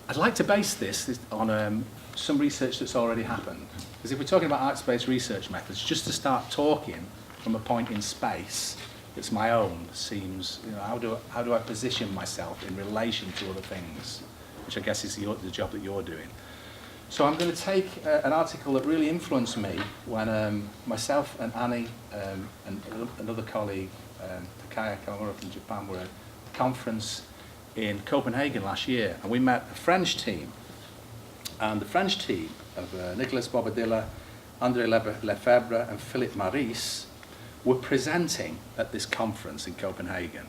I'd like to base this on some research that's already happened. Because if we're talking about arts-based research methods, just to start talking from a point in space that's my own seems, how do I position myself in relation to other things, which I guess is the job that you're doing. So I'm going to take an article that really influenced me when myself and Annie and another colleague, Takaya Kawamura from Japan, were at a conference in Copenhagen last year, and we met a French team. And the French team of Nicolas Bobadilla, André Lefebvre and Philippe Maurice were presenting at this conference in Copenhagen.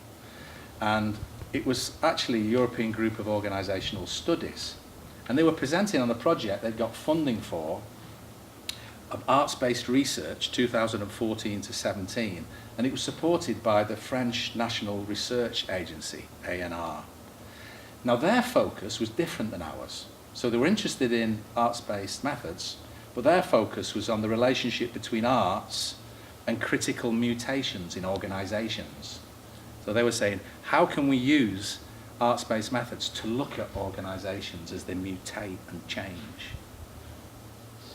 And it was actually a European group of organisational studies. And they were presenting on a project they'd got funding for of arts-based research 2014 to 17, and it was supported by the French National Research Agency, ANR. Now their focus was different than ours. So they were interested in arts-based methods, but their focus was on the relationship between arts and critical mutations in organisations. So they were saying, how can we use arts-based methods to look at organisations as they mutate and change?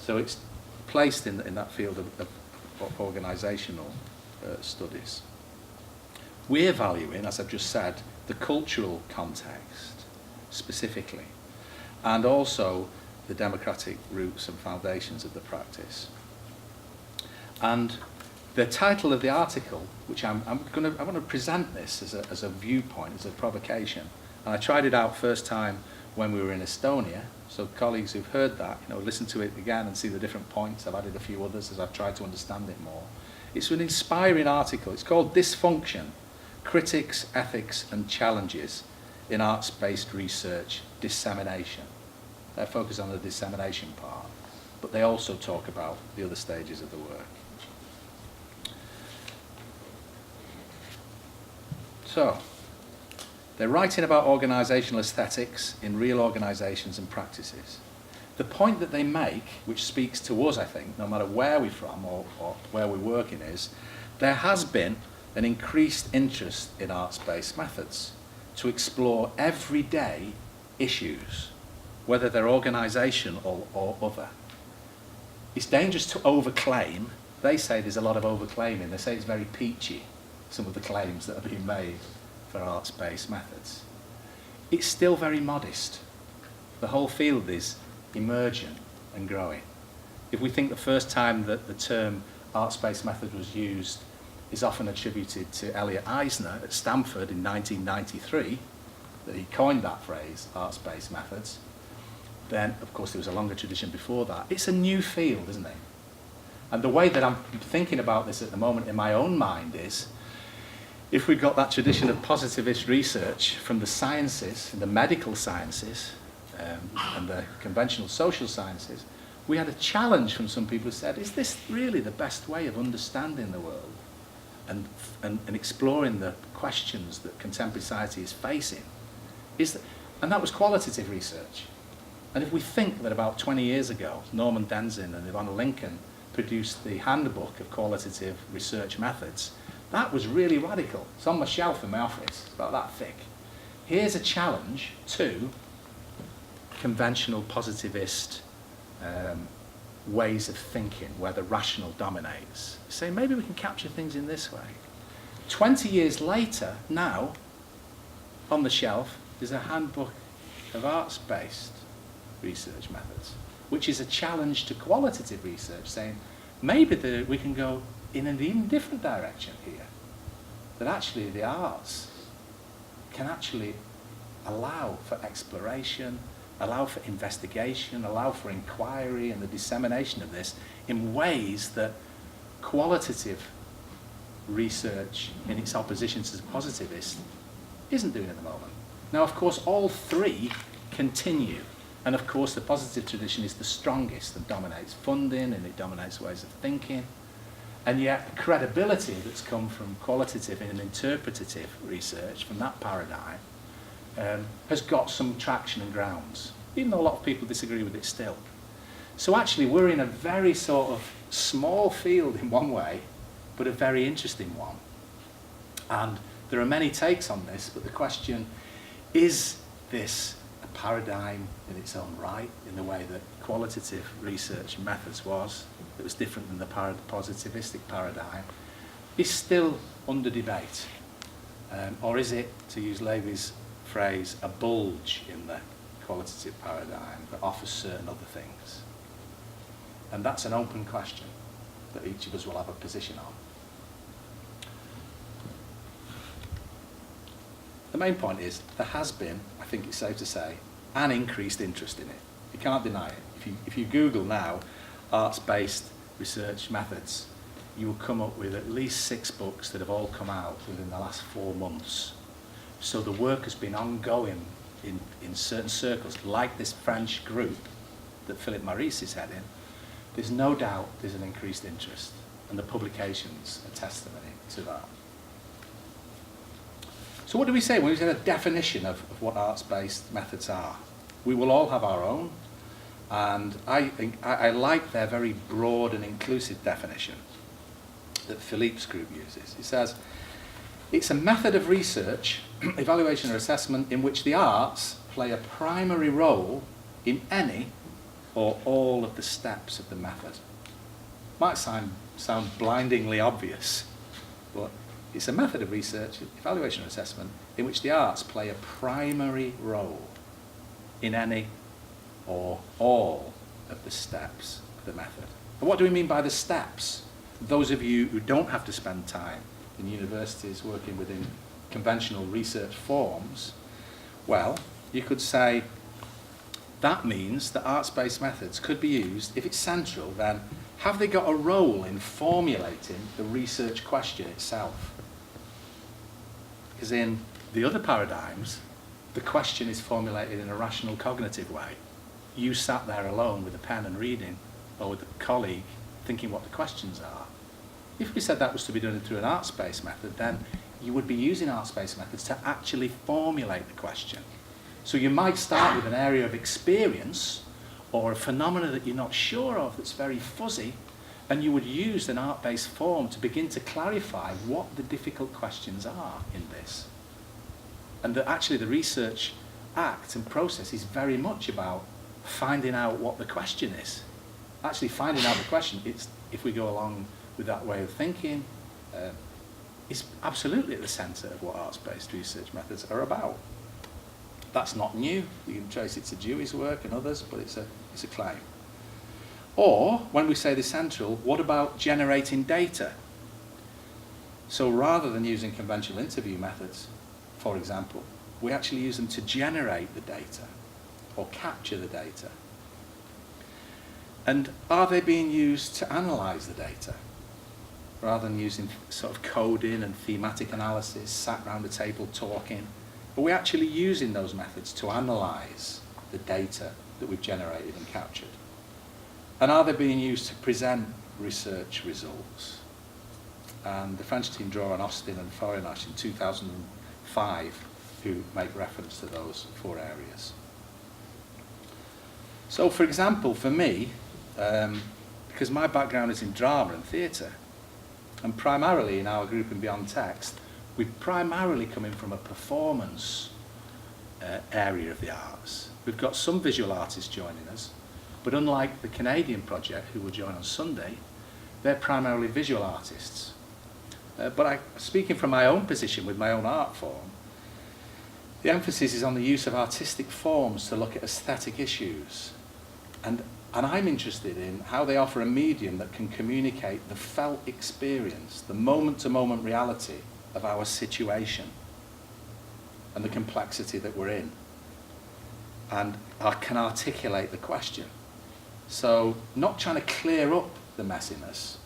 So it's placed in that field of organisational studies. We're valuing, as I've just said, the cultural context specifically, and also the democratic roots and foundations of the practice. And the title of the article, which I want to present this as a viewpoint, as a provocation. And I tried it out first time when we were in Estonia. So colleagues who've heard that, listen to it again and see the different points. I've added a few others as I've tried to understand it more. It's an inspiring article. It's called Dysfunction, Critics, Ethics and Challenges in Arts-Based Research Dissemination. They focus on the dissemination part, but they also talk about the other stages of the work. So, they're writing about organisational aesthetics in real organisations and practices. The point that they make, which speaks to us, I think, no matter where we're from or where we're working, is there has been an increased interest in arts-based methods to explore everyday issues, whether they're organisational or other. It's dangerous to overclaim. They say there's a lot of overclaiming. They say it's very peachy, some of the claims that are being made for arts-based methods. It's still very modest. The whole field is emergent and growing. If we think the first time that the term arts-based method was used is often attributed to Elliot Eisner at Stanford in 1993, that he coined that phrase, arts-based methods, then of course there was a longer tradition before that. It's a new field, isn't it? And the way that I'm thinking about this at the moment in my own mind is, if we got that tradition of positivist research from the sciences, the medical sciences, and the conventional social sciences, we had a challenge from some people who said, is this really the best way of understanding the world and exploring the questions that contemporary society is facing? And that was qualitative research. And if we think that about 20 years ago, Norman Denzin and Ivana Lincoln produced the handbook of qualitative research methods, that was really radical. It's on my shelf in my office, it's about that thick. Here's a challenge to conventional positivist ways of thinking where the rational dominates. Say maybe we can capture things in this way. 20 years later, now, on the shelf, is a handbook of arts-based research methods, which is a challenge to qualitative research, saying maybe we can go in an even different direction here. That actually the arts can actually allow for exploration, allow for investigation, allow for inquiry and the dissemination of this in ways that qualitative research in its opposition to the positivist isn't doing at the moment. Now, of course, all three continue. And of course, the positive tradition is the strongest and dominates funding and it dominates ways of thinking. And yet, the credibility that's come from qualitative and interpretative research, from that paradigm, has got some traction and grounds, even though a lot of people disagree with it still. So actually, we're in a very sort of small field in one way, but a very interesting one. And there are many takes on this, but the question, is this a paradigm in its own right, in the way that qualitative research methods was. It was different than the positivistic paradigm. Is still under debate. Or is it, to use Levy's phrase, a bulge in the qualitative paradigm that offers certain other things? And that's an open question that each of us will have a position on. The main point is there has been, I think it's safe to say, an increased interest in it. You can't deny it. If you Google now arts-based research methods, you will come up with at least 6 books that have all come out within the last 4 months. So the work has been ongoing in certain circles, like this French group that Philip Maurice is heading. There's no doubt there's an increased interest, and the publications are testimony to that. So what do we say when we say a definition of what arts-based methods are? We will all have our own, and I like their very broad and inclusive definition that Philippe's group uses. It says, it's a method of research, evaluation or assessment in which the arts play a primary role in any or all of the steps of the method. Might sound blindingly obvious, but it's a method of research, evaluation or assessment in which the arts play a primary role in any or all of the steps of the method. And what do we mean by the steps? Those of you who don't have to spend time in universities working within conventional research forms, well, you could say that means that arts-based methods could be used, if it's central, then have they got a role in formulating the research question itself? Because in the other paradigms, the question is formulated in a rational cognitive way. You sat there alone with a pen and reading, or with a colleague thinking what the questions are. If we said that was to be done through an arts-based method, then you would be using arts-based methods to actually formulate the question. So you might start with an area of experience or a phenomena that you're not sure of that's very fuzzy, and you would use an art-based form to begin to clarify what the difficult questions are in this. And that actually the research act and process is very much about finding out what the question is. Actually finding out the question, it's, if we go along with that way of thinking, is absolutely at the centre of what arts-based research methods are about. That's not new. You can trace it to Dewey's work and others, but it's a claim. Or, when we say the central, what about generating data? So rather than using conventional interview methods, for example, we actually use them to generate the data or capture the data. And are they being used to analyse the data? Rather than using sort of coding and thematic analysis, sat round a table talking, are we actually using those methods to analyse the data that we've generated and captured? And are they being used to present research results? And the French team draw on Austin and Forinash in 2005, who make reference to those 4 areas. So, for example, for me, because my background is in drama and theatre, and primarily in our group in Beyond Text, we're primarily coming from a performance area of the arts. We've got some visual artists joining us, but unlike the Canadian project, who will join on Sunday, they're primarily visual artists. But speaking from my own position with my own art form, the emphasis is on the use of artistic forms to look at aesthetic issues. And I'm interested in how they offer a medium that can communicate the felt experience, the moment-to-moment reality of our situation and the complexity that we're in, and can articulate the question. So not trying to clear up the messiness,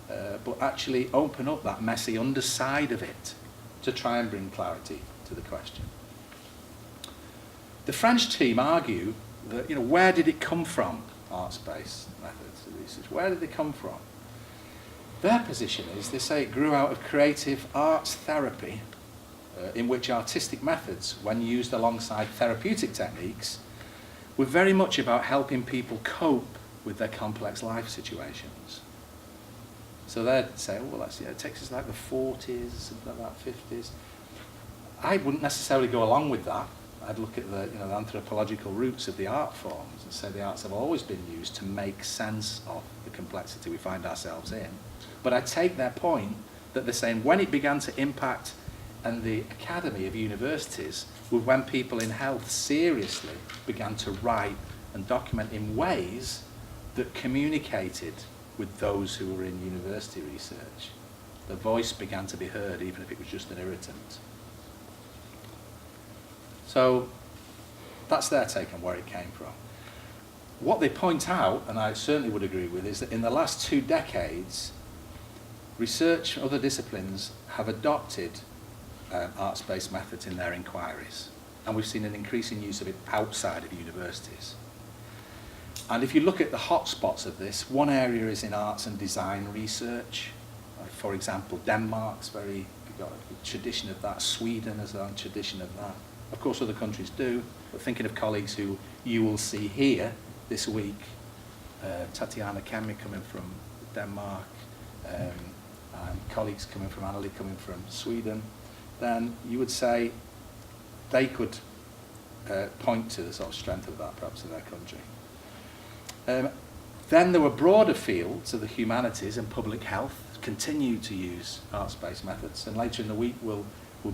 but actually open up that messy underside of it to try and bring clarity to the question. The French team argue that, where did it come from, arts-based methods of research? Where did they come from? Their position is, they say it grew out of creative arts therapy, in which artistic methods, when used alongside therapeutic techniques, were very much about helping people cope with their complex life situations. So they'd say, well, it takes us like the 40s, something like that, 50s. I wouldn't necessarily go along with that, I'd look at the anthropological roots of the art forms and say the arts have always been used to make sense of the complexity we find ourselves in. But I take their point that they're saying when it began to impact and the academy of universities was when people in health seriously began to write and document in ways that communicated with those who were in university research. The voice began to be heard, even if it was just an irritant. So that's their take on where it came from. What they point out, and I certainly would agree with, is that in the last 2 decades, research and other disciplines have adopted arts-based methods in their inquiries. And we've seen an increasing use of it outside of universities. And if you look at the hotspots of this, one area is in arts and design research. For example, Denmark's we've got a tradition of that. Sweden has a tradition of that. Of course, other countries do. But thinking of colleagues who you will see here this week, Tatiana Kemi coming from Denmark, and colleagues coming from Anneli coming from Sweden, then you would say they could point to the sort of strength of that perhaps in their country. Then there were broader fields of the humanities and public health continue to use arts-based methods, and later in the week we'll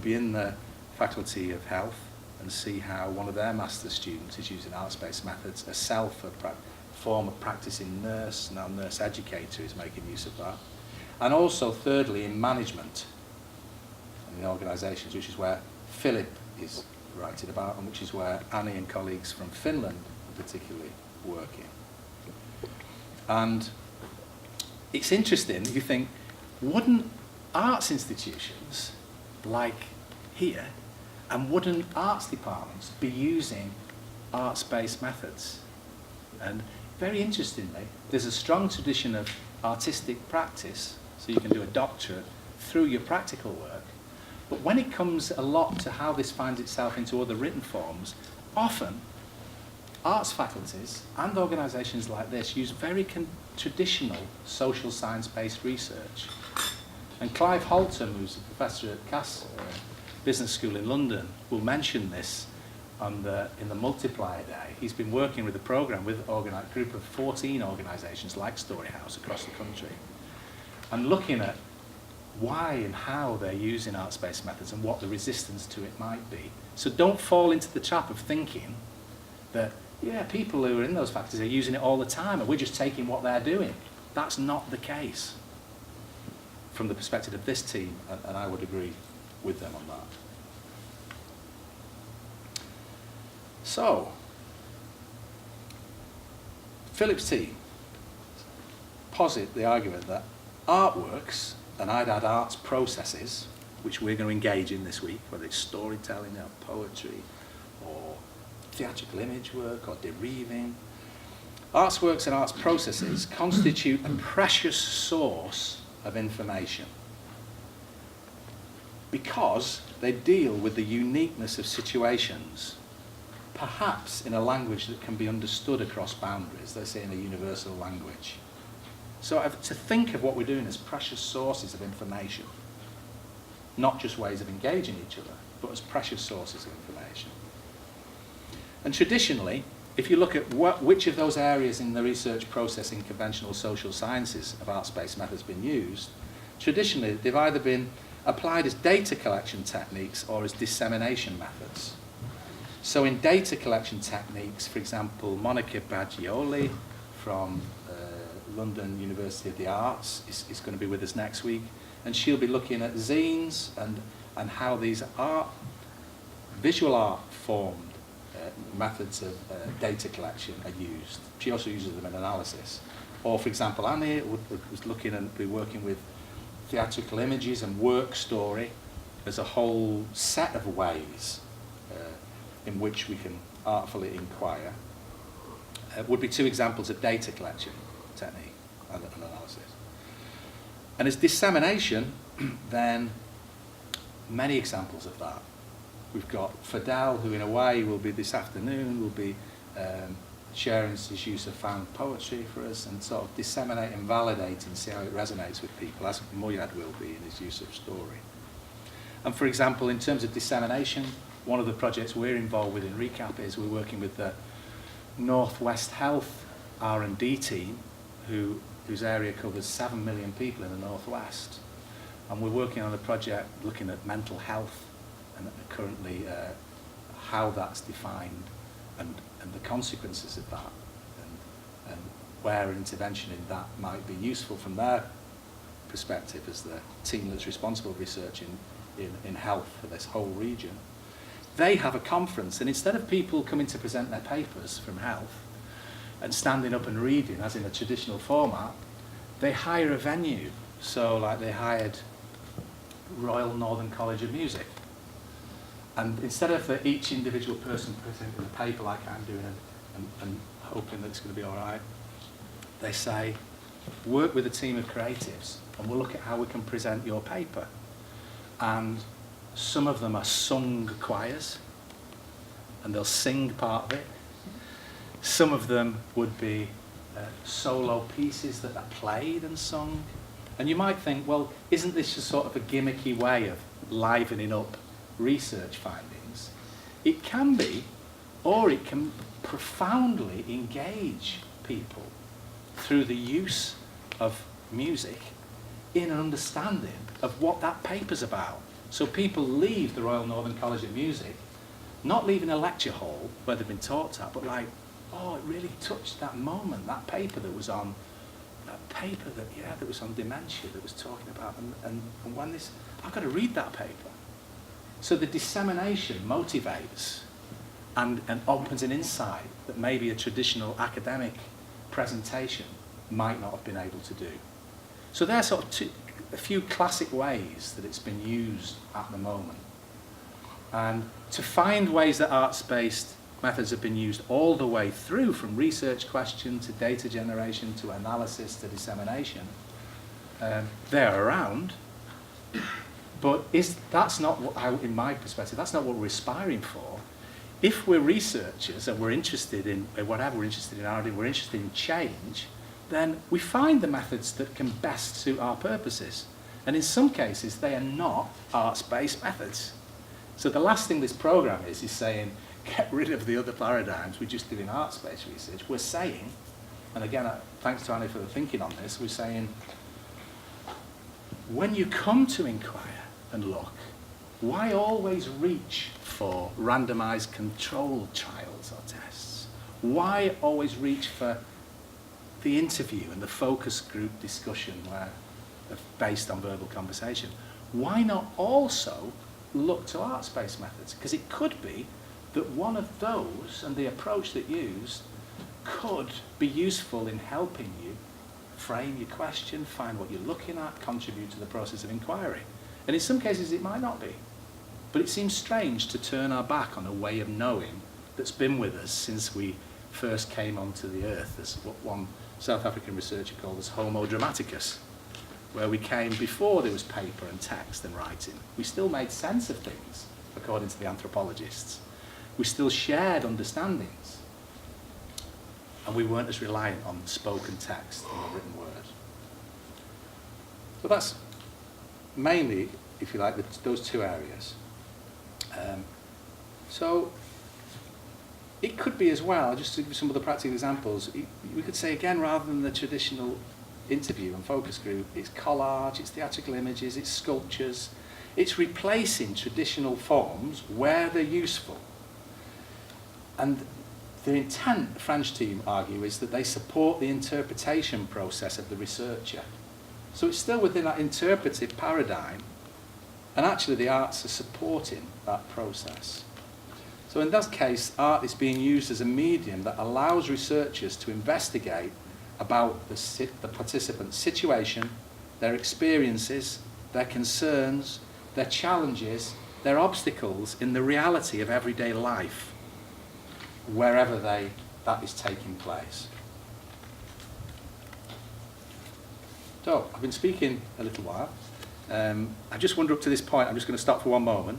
be in the Faculty of Health and see how one of their master's students is using arts-based methods, a former practicing nurse, now nurse educator, is making use of that. And also thirdly in management and in organisations, which is where Philip is writing about and which is where Annie and colleagues from Finland are particularly working. And it's interesting, you think, wouldn't arts institutions like here and wouldn't arts departments be using arts-based methods? And very interestingly, there's a strong tradition of artistic practice, so you can do a doctorate through your practical work. But when it comes a lot to how this finds itself into other written forms, often arts faculties and organisations like this use very traditional social science-based research. And Clive Holtam, who's a professor at Cass Business School in London, will mention this in the Multiplier Day. He's been working with a programme with a group of 14 organisations like Storyhouse across the country and looking at why and how they're using arts-based methods and what the resistance to it might be. So don't fall into the trap of thinking that, yeah, people who are in those faculties are using it all the time and we're just taking what they're doing. That's not the case from the perspective of this team, and I would agree with them on that. So, Philip's team posit the argument that artworks, and I'd add arts processes, which we're going to engage in this week, whether it's storytelling or poetry or theatrical image work or deriving, arts works and arts processes constitute a precious source of information because they deal with the uniqueness of situations, perhaps in a language that can be understood across boundaries, let's say in a universal language. So to think of what we're doing as precious sources of information, not just ways of engaging each other, but as precious sources of information. And traditionally, if you look at which of those areas in the research process in conventional social sciences of arts-based methods been used, traditionally they've either been applied as data collection techniques or as dissemination methods. So in data collection techniques, for example, Monica Baggioli from London University of the Arts is going to be with us next week, and she'll be looking at zines and how these visual art formed methods of data collection are used. She also uses them in analysis. Or for example, Annie was looking and be working with theatrical images and work story as a whole set of ways in which we can artfully inquire. Would be 2 examples of data collection technique and analysis. And as dissemination, then many examples of that. We've got Fidel, who in a way will be this afternoon, will be sharing his use of found poetry for us and sort of disseminate and validate and see how it resonates with people, as Muyad will be in his use of story. And for example, in terms of dissemination, one of the projects we're involved with in Recap is we're working with the Northwest Health R&D team, whose area covers 7 million people in the Northwest. And we're working on a project looking at mental health and currently how that's defined and the consequences of that and where an intervention in that might be useful from their perspective as the team that's responsible for research in health for this whole region. They have a conference, and instead of people coming to present their papers from health and standing up and reading as in a traditional format, they hire a venue. So like they hired Royal Northern College of Music. And instead of each individual person presenting a paper like I'm doing and hoping that it's going to be all right, they say, work with a team of creatives and we'll look at how we can present your paper. And some of them are sung choirs, and they'll sing part of it. Some of them would be solo pieces that are played and sung. And you might think, well, isn't this just sort of a gimmicky way of livening up research findings? It can be, or it can profoundly engage people through the use of music in an understanding of what that paper's about. So people leave the Royal Northern College of Music, not leaving a lecture hall where they've been taught at, but like, oh, it really touched that moment, that paper that was on, that was on dementia, that was talking about, and when this, I've got to read that paper. So the dissemination motivates and opens an insight that maybe a traditional academic presentation might not have been able to do. So there's sort of a few classic ways that it's been used at the moment. And to find ways that arts-based methods have been used all the way through, from research question to data generation to analysis to dissemination, they're around. But that's not what, in my perspective, that's not what we're aspiring for. If we're researchers and we're interested in whatever we're interested in, R&D, we're interested in change, then we find the methods that can best suit our purposes. And in some cases, they are not arts-based methods. So the last thing this program is saying, get rid of the other paradigms, we're just doing arts-based research. We're saying, and again, thanks to Annie for the thinking on this, we're saying, when you come to inquire and look, why always reach for randomized controlled trials or tests? Why always reach for the interview and the focus group discussion based on verbal conversation? Why not also look to arts-based methods? Because it could be that one of those and the approach that used could be useful in helping you frame your question, find what you're looking at, contribute to the process of inquiry. And in some cases it might not be. But it seems strange to turn our back on a way of knowing that's been with us since we first came onto the earth, as what one South African researcher called as Homo dramaticus, where we came before there was paper and text and writing. We still made sense of things, according to the anthropologists. We still shared understandings. And we weren't as reliant on spoken text and the written word. So that's mainly, if you like, those two areas. So it could be as well, just to give some of the practical examples, we could say again, rather than the traditional interview and focus group, it's collage, it's theatrical images, it's sculptures. It's replacing traditional forms where they're useful. And the intent, the French team argue, is that they support the interpretation process of the researcher. So it's still within that interpretive paradigm, and actually the arts are supporting that process. So in that case, art is being used as a medium that allows researchers to investigate about the participant's situation, their experiences, their concerns, their challenges, their obstacles in the reality of everyday life, wherever that is taking place. So, I've been speaking a little while. I just wonder up to this point, I'm just going to stop for one moment